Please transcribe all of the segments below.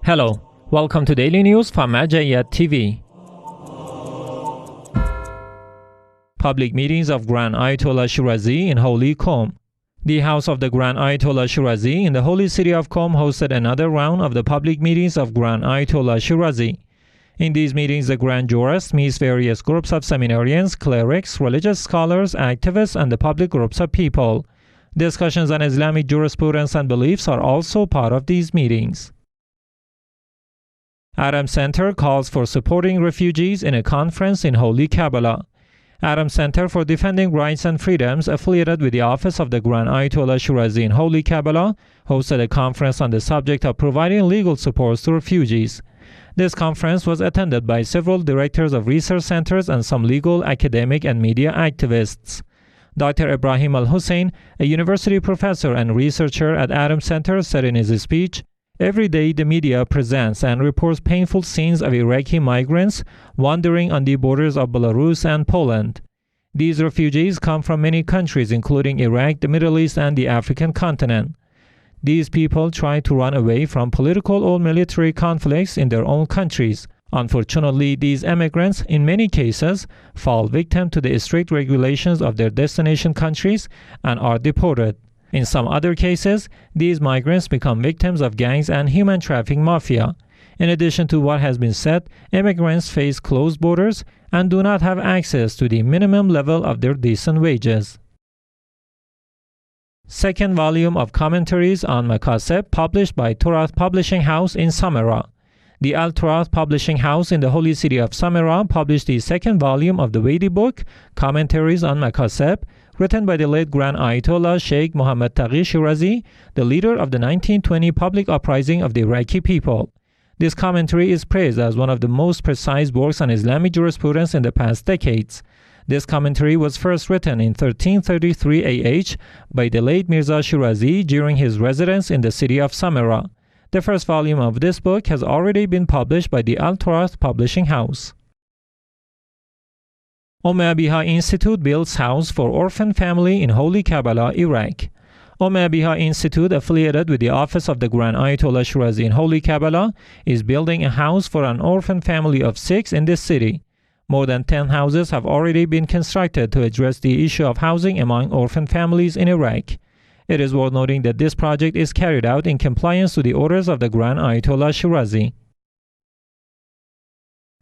Hello, welcome to Daily News from Majayat TV. Public meetings of Grand Ayatollah Shirazi in Holy Qom. The house of the Grand Ayatollah Shirazi in the holy city of Qom hosted another round of the public meetings of Grand Ayatollah Shirazi. In these meetings, the Grand Jurist meets various groups of seminarians, clerics, religious scholars, activists, and the public groups of people. Discussions on Islamic jurisprudence and beliefs are also part of these meetings. Adam Center calls for supporting refugees in a conference in Holy Karbala. Adam Center for Defending Rights and Freedoms, affiliated with the office of the Grand Ayatollah Shirazi in Holy Karbala, hosted a conference on the subject of providing legal support to refugees. This conference was attended by several directors of research centers and some legal, academic, and media activists. Dr. Ibrahim Al-Hussein, a university professor and researcher at Adam Center, said in his speech, "Every day the media presents and reports painful scenes of Iraqi migrants wandering on the borders of Belarus and Poland. These refugees come from many countries including Iraq, the Middle East, and the African continent. These people try to run away from political or military conflicts in their own countries. Unfortunately, these immigrants, in many cases, fall victim to the strict regulations of their destination countries and are deported. In some other cases, these migrants become victims of gangs and human trafficking mafia. In addition to what has been said, immigrants face closed borders and do not have access to the minimum level of their decent wages." Second volume of Commentaries on Makaseb, published by Turath Publishing House in Samarra. The Turath Publishing House in the holy city of Samarra published the second volume of the weighty book, Commentaries on Makaseb, written by the late Grand Ayatollah Sheikh Mohammad Taqi Shirazi, the leader of the 1920 public uprising of the Iraqi people. This commentary is praised as one of the most precise works on Islamic jurisprudence in the past decades. This commentary was first written in 1333 AH by the late Mirza Shirazi during his residence in the city of Samarra. The first volume of this book has already been published by the Turath Publishing House. Omar Bahr Institute builds house for orphan family in Holy Karbala, Iraq. Omar Bahr Institute, affiliated with the office of the Grand Ayatollah Shirazi in Holy Karbala, is building a house for an orphan family of 6 in this city. More than 10 houses have already been constructed to address the issue of housing among orphan families in Iraq. It is worth noting that this project is carried out in compliance to the orders of the Grand Ayatollah Shirazi.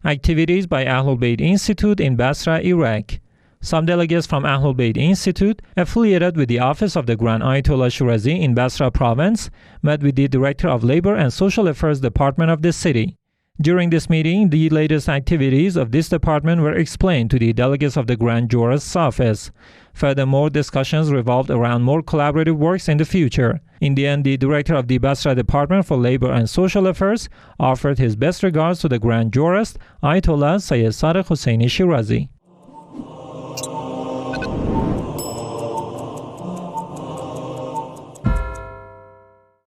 Activities by AhlulBayt Institute in Basra, Iraq. Some delegates from AhlulBayt Institute, affiliated with the office of the Grand Ayatollah Shirazi in Basra province, met with the Director of Labor and Social Affairs Department of the city. During this meeting, the latest activities of this department were explained to the delegates of the Grand Jurist's office. Furthermore, discussions revolved around more collaborative works in the future. In the end, the Director of the Basra Department for Labor and Social Affairs offered his best regards to the Grand Jurist, Ayatollah Sayyid Sadiq Husseini Shirazi.